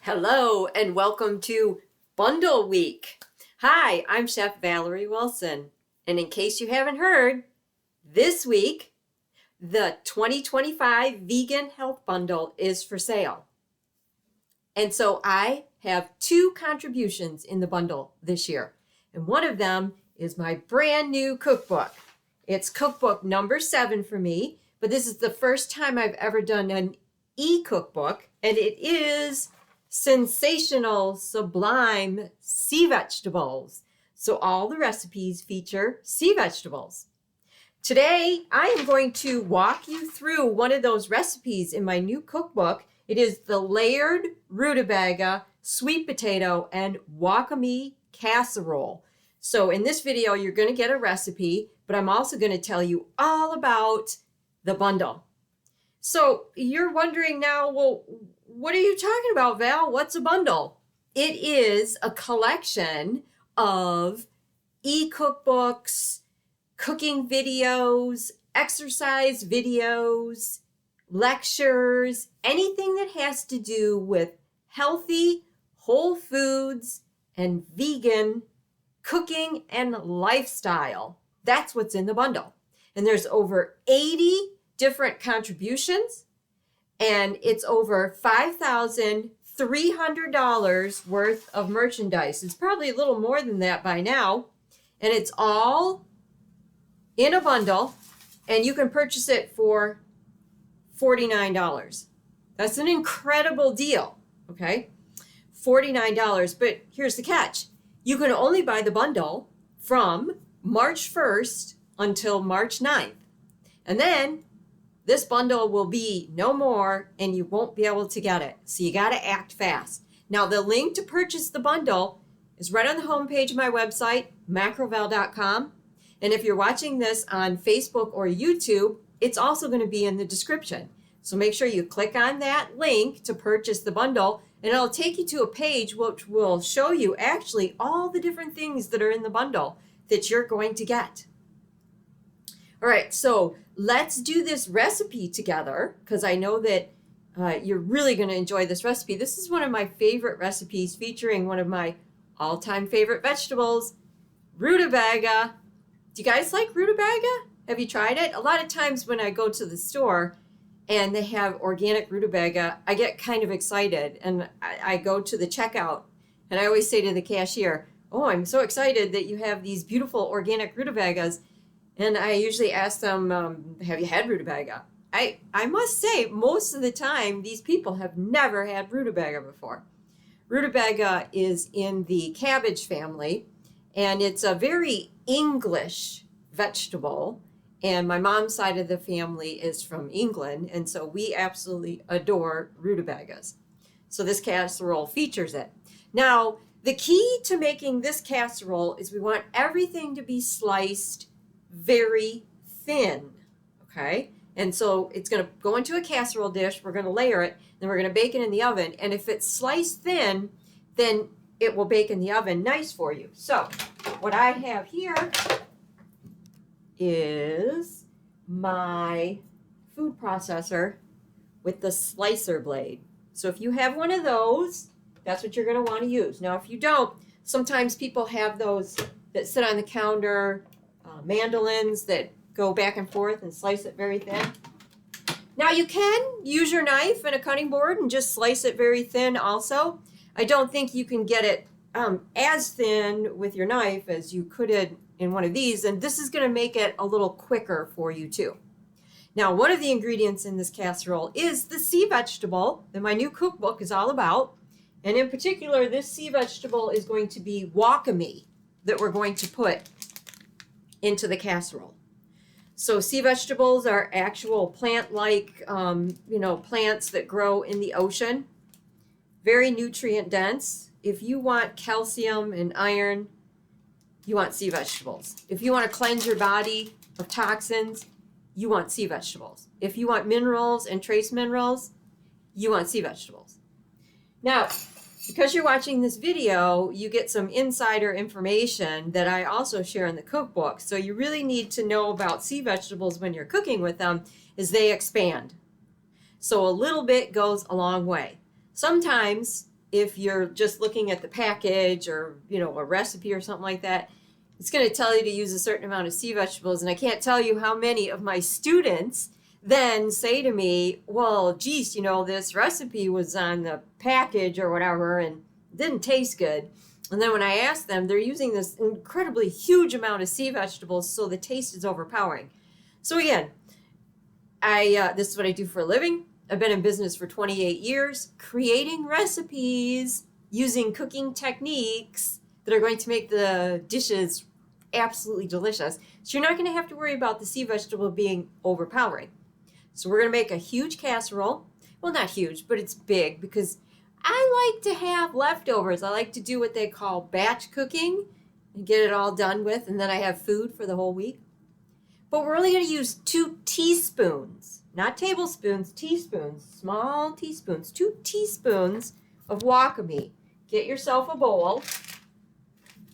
Hello and welcome to Bundle Week. Hi, I'm Chef Valerie Wilson. And in case you haven't heard, this week, the 2025 Vegan Health Bundle is for sale. And so I have two contributions in the bundle this year. And one of them is my brand new cookbook. It's cookbook number 7 for me, but this is the first time I've ever done an e-cookbook, and it is Sensational Sublime Sea Vegetables. So all the recipes feature sea vegetables. Today, I am going to walk you through one of those recipes in my new cookbook. It is the layered Rutabaga Sweet Potato and Wakame Casserole. So in this video, you're going to get a recipe, but I'm also going to tell you all about the bundle. So you're wondering now, well, what are you talking about, Val? What's a bundle? It is a collection of e-cookbooks, cooking videos, exercise videos, lectures, anything that has to do with healthy, whole foods, and vegan cooking and lifestyle. That's what's in the bundle. And there's over 80 different contributions, and it's over $5,300 worth of merchandise. It's probably a little more than that by now, and it's all in a bundle, and you can purchase it for $49. That's an incredible deal, okay? $49, but here's the catch. You can only buy the bundle from March 1st until March 9th. And then this bundle will be no more and you won't be able to get it. So you got to act fast. Now, the link to purchase the bundle is right on the homepage of my website, macroval.com. And if you're watching this on Facebook or YouTube, it's also going to be in the description. So make sure you click on that link to purchase the bundle, and it'll take you to a page which will show you actually all the different things that are in the bundle that you're going to get. All right, so let's do this recipe together, because I know that you're really going to enjoy this recipe. This is one of my favorite recipes featuring one of my all-time favorite vegetables, rutabaga. Do you guys like rutabaga? Have you tried it? A lot of times when I go to the store and they have organic rutabaga, I get kind of excited, and I go to the checkout, and I always say to the cashier, "Oh, I'm so excited that you have these beautiful organic rutabagas." And I usually ask them, have you had rutabaga? I must say, most of the time, these people have never had rutabaga before. Rutabaga is in the cabbage family, and it's a very English vegetable. And my mom's side of the family is from England, and so we absolutely adore rutabagas. So this casserole features it. Now, the key to making this casserole is we want everything to be sliced very thin, okay? And so it's going to go into a casserole dish. We're going to layer it, then we're going to bake it in the oven. And if it's sliced thin, then it will bake in the oven nice for you. So what I have here is my food processor with the slicer blade. So if you have one of those, that's what you're going to want to use. Now, if you don't, sometimes people have those that sit on the counter, mandolins that go back and forth and slice it very thin. Now, you can use your knife and a cutting board and just slice it very thin also. I don't think you can get it as thin with your knife as you could in one of these, and this is going to make it a little quicker for you too. Now, one of the ingredients in this casserole is the sea vegetable that my new cookbook is all about, and in particular, this sea vegetable is going to be wakame that we're going to put into the casserole. So sea vegetables are actual plant-like, plants that grow in the ocean. Very nutrient dense. If you want calcium and iron, you want sea vegetables. If you want to cleanse your body of toxins, you want sea vegetables. If you want minerals and trace minerals, you want sea vegetables. Now, because you're watching this video, you get some insider information that I also share in the cookbook. So you really need to know about sea vegetables when you're cooking with them, is they expand. So a little bit goes a long way. Sometimes if you're just looking at the package or, a recipe or something like that, it's going to tell you to use a certain amount of sea vegetables. And I can't tell you how many of my students then say to me, well, geez, this recipe was on the package or whatever and didn't taste good. And then when I ask them, they're using this incredibly huge amount of sea vegetables, so the taste is overpowering. So again, this is what I do for a living. I've been in business for 28 years, creating recipes using cooking techniques that are going to make the dishes absolutely delicious. So you're not going to have to worry about the sea vegetable being overpowering. So we're going to make a huge casserole. Well, not huge, but it's big because I like to have leftovers. I like to do what they call batch cooking and get it all done with, and then I have food for the whole week. But we're only going to use 2 teaspoons, not tablespoons, teaspoons, small teaspoons, 2 teaspoons of Wakame. Get yourself a bowl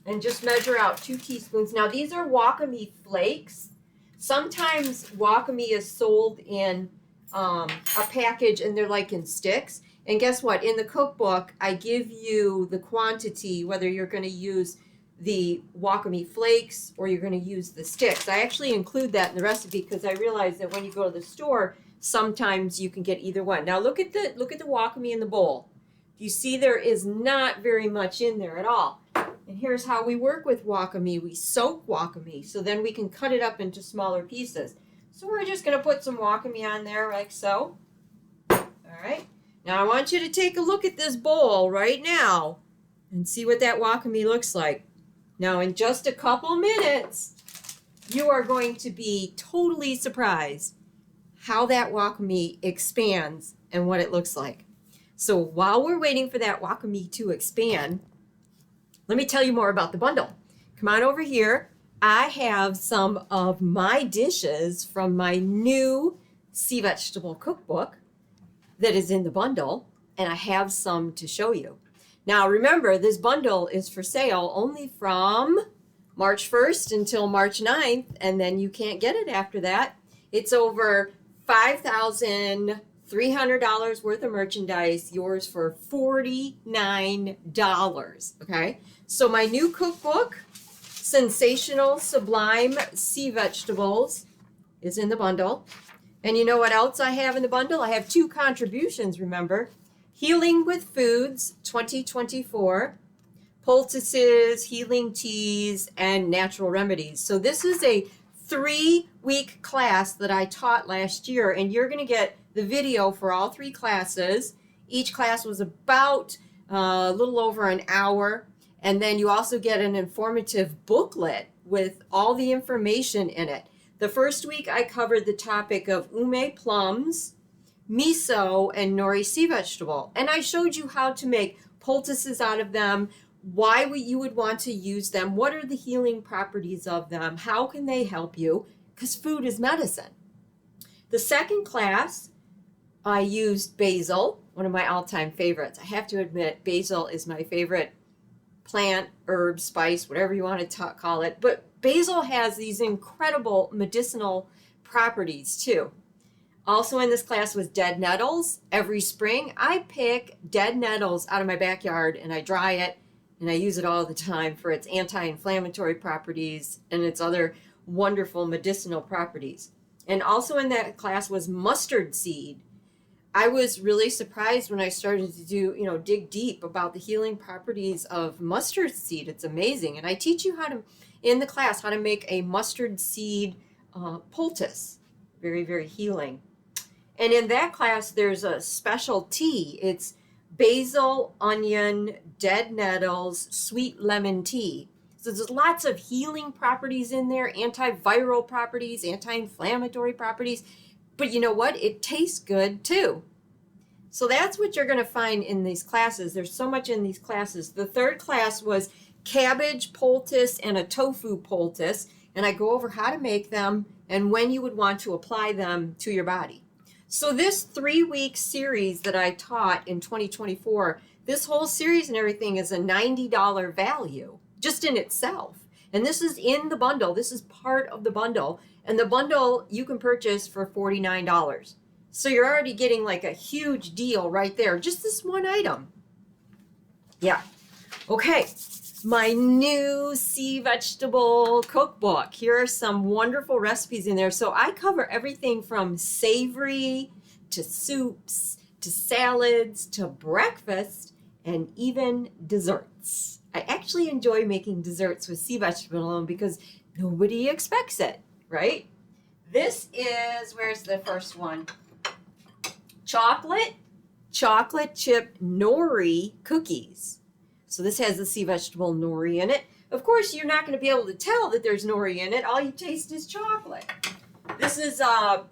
and just measure out 2 teaspoons. Now, these are Wakame flakes. Sometimes Wakame is sold in a package and they're like in sticks. And guess what? In the cookbook, I give you the quantity, whether you're going to use the Wakame flakes or you're going to use the sticks. I actually include that in the recipe because I realize that when you go to the store, sometimes you can get either one. Now look at the Wakame in the bowl. You see there is not very much in there at all. And here's how we work with Wakame. We soak Wakame, so then we can cut it up into smaller pieces. So we're just going to put some Wakame on there like so. All right. Now I want you to take a look at this bowl right now and see what that Wakame looks like. Now in just a couple minutes, you are going to be totally surprised how that Wakame expands and what it looks like. So while we're waiting for that Wakame to expand, let me tell you more about the bundle. Come on over here. I have some of my dishes from my new sea vegetable cookbook that is in the bundle, and I have some to show you. Now remember, this bundle is for sale only from March 1st until March 9th, and then you can't get it after that. It's over $5,300 worth of merchandise, yours for $49, okay? So my new cookbook, Sensational Sublime Sea Vegetables, is in the bundle. And you know what else I have in the bundle? I have 2 contributions, remember. Healing with Foods 2024, poultices, healing teas, and natural remedies. So this is a 3-week class that I taught last year, and you're going to get the video for all 3 classes. Each class was about a little over an hour, and then you also get an informative booklet with all the information in it. The first week I covered the topic of ume plums, miso, and nori sea vegetable. And I showed you how to make poultices out of them, why you would want to use them, what are the healing properties of them, how can they help you, because food is medicine. The second class, I used basil, one of my all-time favorites. I have to admit, basil is my favorite plant, herb, spice, whatever you want to call it. But basil has these incredible medicinal properties too. Also in this class was dead nettles. Every spring I pick dead nettles out of my backyard and I dry it and I use it all the time for its anti-inflammatory properties and its other wonderful medicinal properties. And also in that class was mustard seed. I was really surprised when I started to dig deep about the healing properties of mustard seed. It's amazing. And I teach you in the class, how to make a mustard seed poultice. Very, very healing. And in that class, there's a special tea. It's basil, onion, dead nettles, sweet lemon tea. So there's lots of healing properties in there, antiviral properties, anti-inflammatory properties. But you know what? It tastes good too. So that's what you're going to find in these classes. There's so much in these classes. The third class was cabbage poultice and a tofu poultice. And I go over how to make them and when you would want to apply them to your body. So this 3-week series that I taught in 2024, this whole series and everything is a $90 value just in itself. And this is in the bundle. This is part of the bundle. And the bundle you can purchase for $49. So you're already getting like a huge deal right there. Just this one item. Yeah. Okay. My new sea vegetable cookbook. Here are some wonderful recipes in there. So I cover everything from savory to soups to salads to breakfast and even desserts. I actually enjoy making desserts with sea vegetable because nobody expects it, right? This is, where's the first one? Chocolate chip nori cookies. So this has the sea vegetable nori in it. Of course, you're not going to be able to tell that there's nori in it. All you taste is chocolate. This is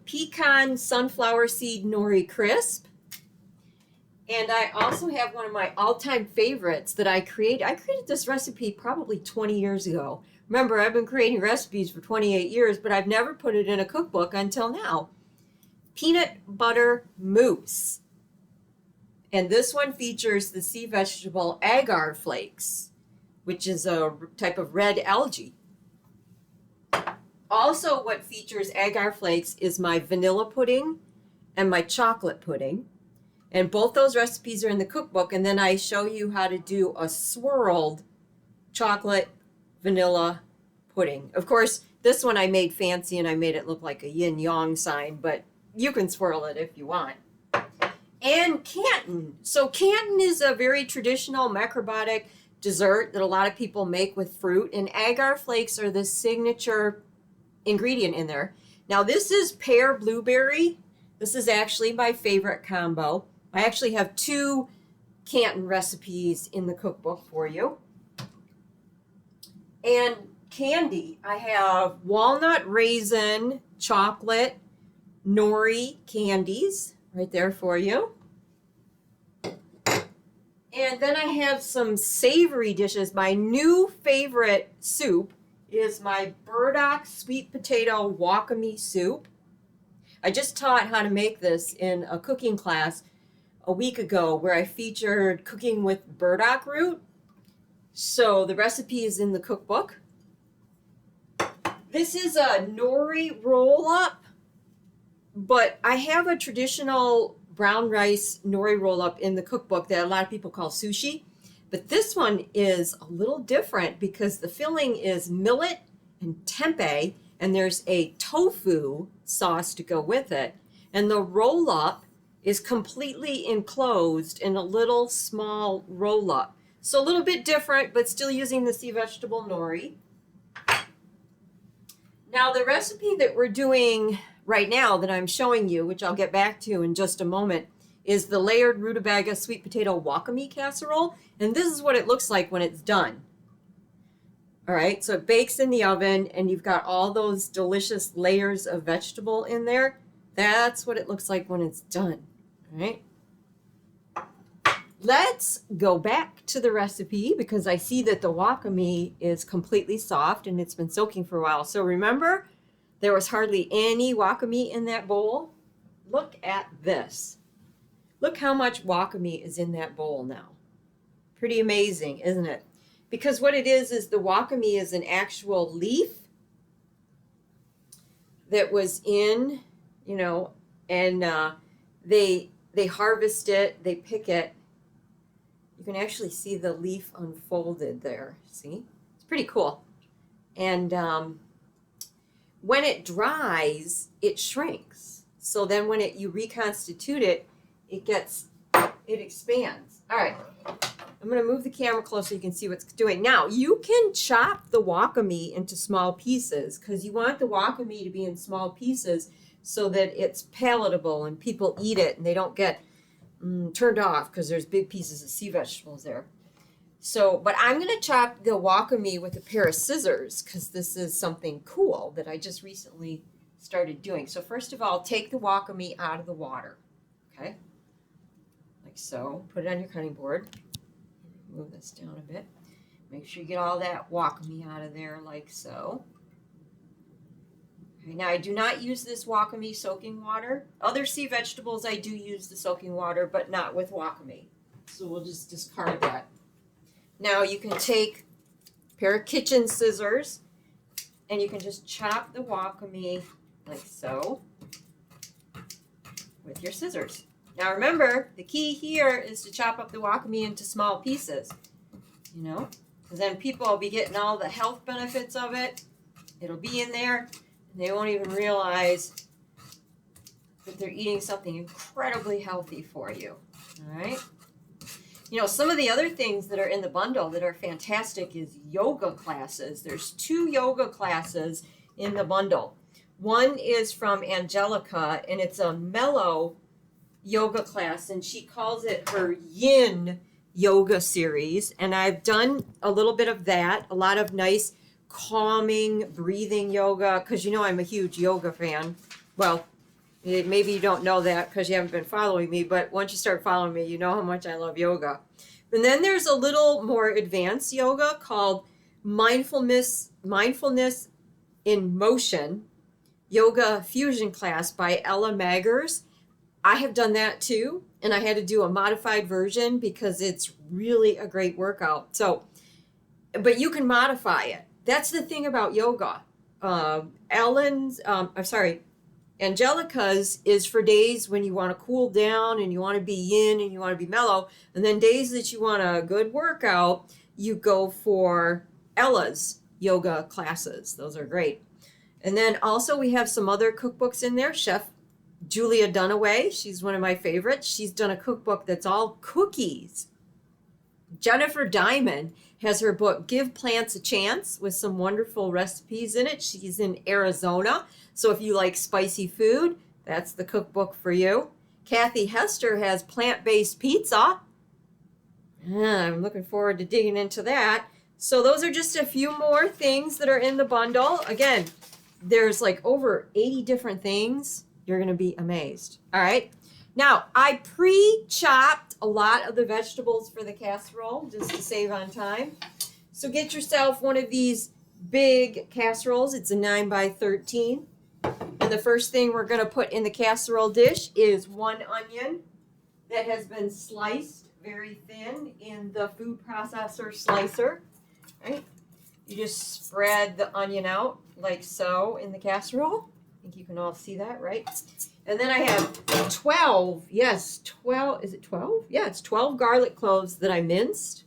pecan sunflower seed nori crisp. And I also have one of my all-time favorites that I created. I created this recipe probably 20 years ago. Remember, I've been creating recipes for 28 years, but I've never put it in a cookbook until now. Peanut butter mousse. And this one features the sea vegetable agar flakes, which is a type of red algae. Also, what features agar flakes is my vanilla pudding and my chocolate pudding. And both those recipes are in the cookbook. And then I show you how to do a swirled chocolate vanilla pudding. Of course, this one I made fancy and I made it look like a yin-yang sign, but you can swirl it if you want. And Canton. So Canton is a very traditional macrobiotic dessert that a lot of people make with fruit, and agar flakes are the signature ingredient in there. Now this is pear blueberry. This is actually my favorite combo. I actually have 2 Canton recipes in the cookbook for you. And candy, I have walnut raisin chocolate nori candies right there for you. And then I have some savory dishes. My new favorite soup is my burdock sweet potato wakame soup. I just taught how to make this in a cooking class a week ago where I featured cooking with burdock root. So the recipe is in the cookbook. This is a nori roll-up, but I have a traditional brown rice nori roll-up in the cookbook that a lot of people call sushi. But this one is a little different because the filling is millet and tempeh, and there's a tofu sauce to go with it. And the roll-up is completely enclosed in a little small roll-up. So a little bit different, but still using the sea vegetable nori. Now the recipe that we're doing right now that I'm showing you, which I'll get back to in just a moment, is the layered Rutabaga Sweet Potato Wakame Casserole. And this is what it looks like when it's done. All right, so it bakes in the oven and you've got all those delicious layers of vegetable in there. That's what it looks like when it's done. All right. Let's go back to the recipe because I see that the wakame is completely soft and it's been soaking for a while. So remember, there was hardly any wakame in that bowl. Look at this. Look how much wakame is in that bowl now. Pretty amazing, isn't it? Because what it is the wakame is an actual leaf that was in, and they harvest it, they pick it. You can actually see the leaf unfolded there. See? It's pretty cool. And when it dries, it shrinks. So then when you reconstitute it, it expands. All right. I'm going to move the camera closer so you can see what's doing. Now, you can chop the wakame into small pieces because you want the wakame to be in small pieces so that it's palatable and people eat it and they don't get turned off because there's big pieces of sea vegetables there. So, but I'm going to chop the wakame with a pair of scissors because this is something cool that I just recently started doing. So first of all, take the wakame out of the water, okay? Like so. Put it on your cutting board. Move this down a bit. Make sure you get all that wakame out of there like so. Okay, now I do not use this wakame soaking water. Other sea vegetables I do use the soaking water, but not with wakame. So we'll just discard that. Now you can take a pair of kitchen scissors and you can just chop the wakame like so with your scissors. Now remember, the key here is to chop up the wakame into small pieces, you know, because then people will be getting all the health benefits of it. It'll be in there, and they won't even realize that they're eating something incredibly healthy for you, all right? You know, some of the other things that are in the bundle that are fantastic is yoga classes. There's 2 yoga classes in the bundle. One is from Angelica, and it's a mellow yoga class, and she calls it her yin yoga series. And I've done a little bit of that, a lot of nice calming breathing yoga, because you know I'm a huge yoga fan. Well, maybe you don't know that because you haven't been following me, but once you start following me, you know how much I love yoga. And then there's a little more advanced yoga called mindfulness in motion yoga fusion class by Ella Maggers. I have done that too, and I had to do a modified version because it's really a great workout. So, but you can modify it. That's the thing about yoga. Angelica's is for days when you want to cool down and you want to be yin and you want to be mellow. And then days that you want a good workout, you go for Ella's yoga classes. Those are great. And then also we have some other cookbooks in there. Chef Julia Dunaway, she's one of my favorites. She's done a cookbook that's all cookies. Jennifer Diamond has her book, Give Plants a Chance, with some wonderful recipes in it. She's in Arizona. So if you like spicy food, that's the cookbook for you. Kathy Hester has plant-based pizza. I'm looking forward to digging into that. So those are just a few more things that are in the bundle. Again, there's like over 80 different things. You're going to be amazed. All right. Now, I pre-chopped a lot of the vegetables for the casserole just to save on time. So get yourself one of these big casseroles. It's a 9x13. And the first thing we're going to put in the casserole dish is 1 onion that has been sliced very thin in the food processor slicer. Right? You just spread the onion out like so in the casserole. I think you can all see that, right? And then I have 12, yes, 12, is it 12? Yeah, it's 12 garlic cloves that I minced.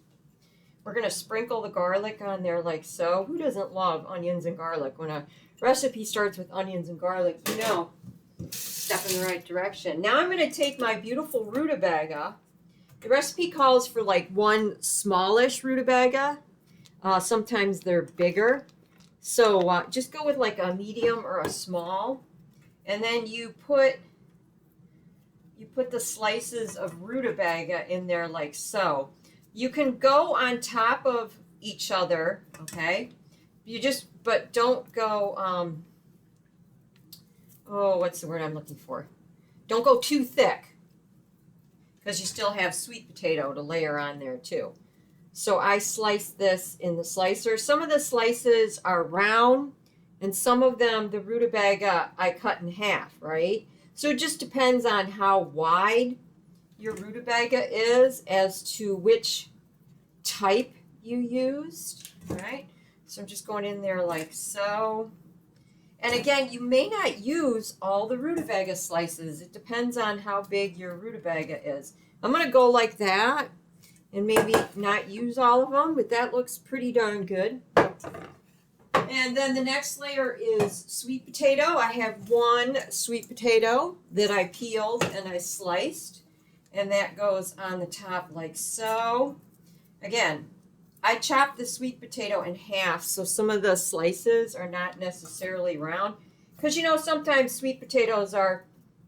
We're going to sprinkle the garlic on there like so. Who doesn't love onions and garlic? When a recipe starts with onions and garlic, you know, step in the right direction. Now I'm going to take my beautiful rutabaga. The recipe calls for like 1 smallish rutabaga. Sometimes they're bigger. So just go with like a medium or a small. And then you put the slices of rutabaga in there like so. You can go on top of each other, okay? But don't go, what's the word I'm looking for? Don't go too thick, because you still have sweet potato to layer on there too. So I slice this in the slicer. Some of the slices are round, and some of them, the rutabaga, I cut in half, right? So it just depends on how wide your rutabaga is as to which type you used, right? So I'm just going in there like so. And again, you may not use all the rutabaga slices. It depends on how big your rutabaga is. I'm going to go like that and maybe not use all of them, but that looks pretty darn good. And then the next layer is sweet potato. I have 1 sweet potato that I peeled and I sliced, and that goes on the top like so. Again, I chopped the sweet potato in half, so some of the slices are not necessarily round, because you know sometimes sweet potatoes are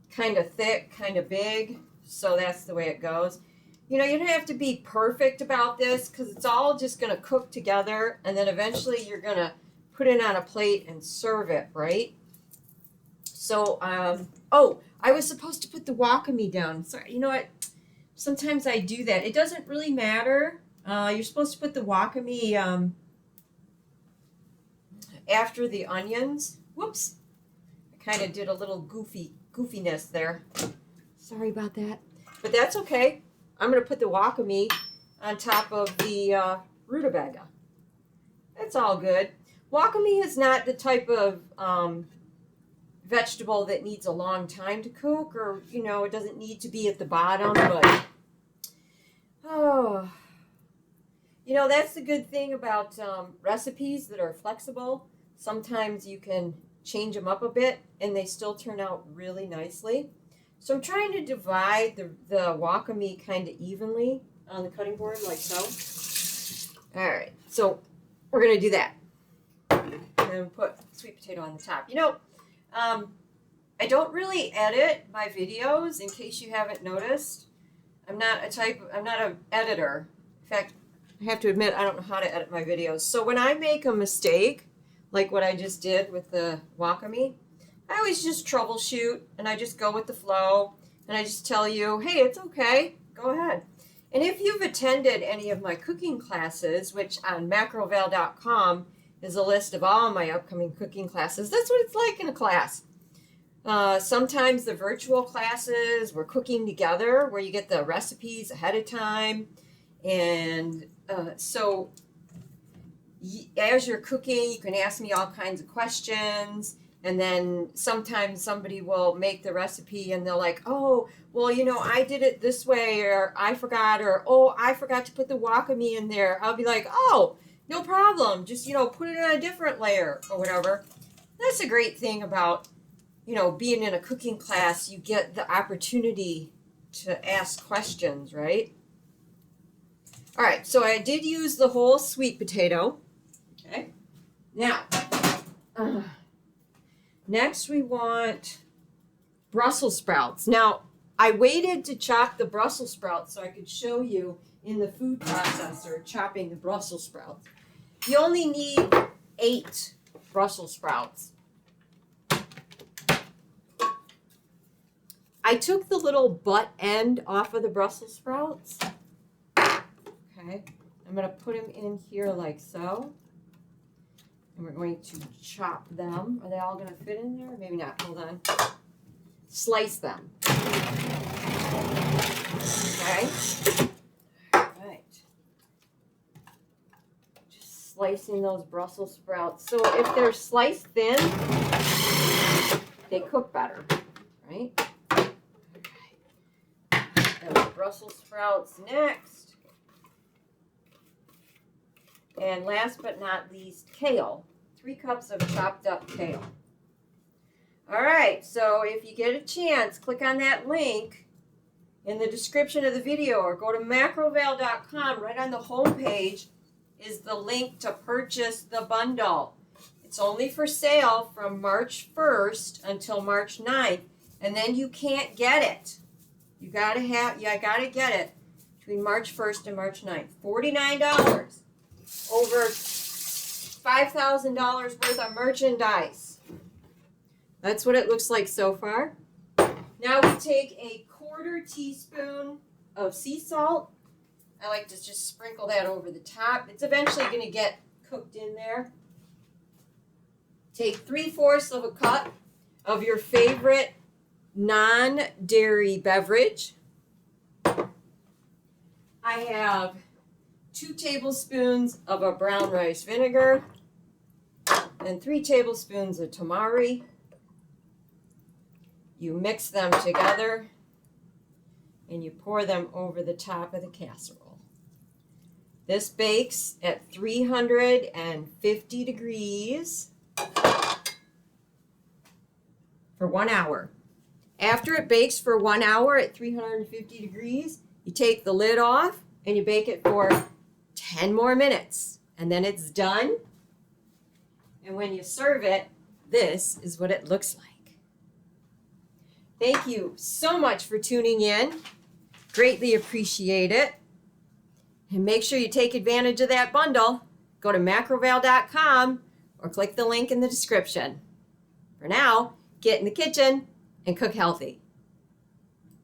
kind of thick, kind of big, so that's the way it goes. You know, you don't have to be perfect about this, because it's all just going to cook together, and then eventually you're going to put it on a plate and serve it, right? So, I was supposed to put the wakame down. Sorry, you know what? Sometimes I do that. It doesn't really matter. You're supposed to put the wakame after the onions. Whoops. I kind of did a little goofiness there. Sorry about that. But that's okay. I'm going to put the wakame on top of the rutabaga. That's all good. Wakame is not the type of vegetable that needs a long time to cook, or, you know, it doesn't need to be at the bottom, but, oh, you know, that's the good thing about recipes that are flexible. Sometimes you can change them up a bit and they still turn out really nicely. So I'm trying to divide the wakame kind of evenly on the cutting board like so. All right, so we're going to do that. And put sweet potato on the top. You know, I don't really edit my videos, in case you haven't noticed. I'm not an editor. In fact, I have to admit, I don't know how to edit my videos. So when I make a mistake, like what I just did with the wakame, I always just troubleshoot and I just go with the flow and I just tell you, hey, it's okay, go ahead. And if you've attended any of my cooking classes, which on macroval.com is a list of all my upcoming cooking classes, that's what it's like in a class. Sometimes the virtual classes, we're cooking together where you get the recipes ahead of time. And so as you're cooking, you can ask me all kinds of questions. And then sometimes somebody will make the recipe and they're like, oh, well, you know, I did it this way, or I forgot, or, oh, I forgot to put the wakame in there. I'll be like, oh, no problem. Just, you know, put it on a different layer or whatever. That's a great thing about, you know, being in a cooking class. You get the opportunity to ask questions, right? All right, so I did use the whole sweet potato. Okay. Now, next we want Brussels sprouts. Now, I waited to chop the Brussels sprouts so I could show you in the food processor chopping the Brussels sprouts. You only need 8 Brussels sprouts. I took the little butt end off of the Brussels sprouts. Okay, I'm going to put them in here like so. And we're going to chop them. Are they all going to fit in there? Maybe not. Hold on. Slice them. Okay. All right. Just slicing those Brussels sprouts. So if they're sliced thin, they cook better, right? Okay. And Brussels sprouts next. And last but not least, kale. 3 cups of chopped up kale. All right, so if you get a chance, click on that link in the description of the video or go to macroval.com. Right on the home page is the link to purchase the bundle. It's only for sale from March 1st until March 9th, and then you can't get it. You gotta get it between March 1st and March 9th. $49. Over $5,000 worth of merchandise. That's what it looks like so far. Now we take a 1/4 teaspoon of sea salt. I like to just sprinkle that over the top. It's eventually going to get cooked in there. Take 3/4 of a cup of your favorite non-dairy beverage. I have 2 tablespoons of a brown rice vinegar and 3 tablespoons of tamari. You mix them together and you pour them over the top of the casserole. This bakes at 350 degrees for 1 hour. After it bakes for 1 hour at 350 degrees, you take the lid off and you bake it for 10 more minutes, and then it's done. And when you serve it, this is what it looks like. Thank you so much for tuning in. Greatly appreciate it. And make sure you take advantage of that bundle. Go to macroval.com or click the link in the description. For now, get in the kitchen and cook healthy.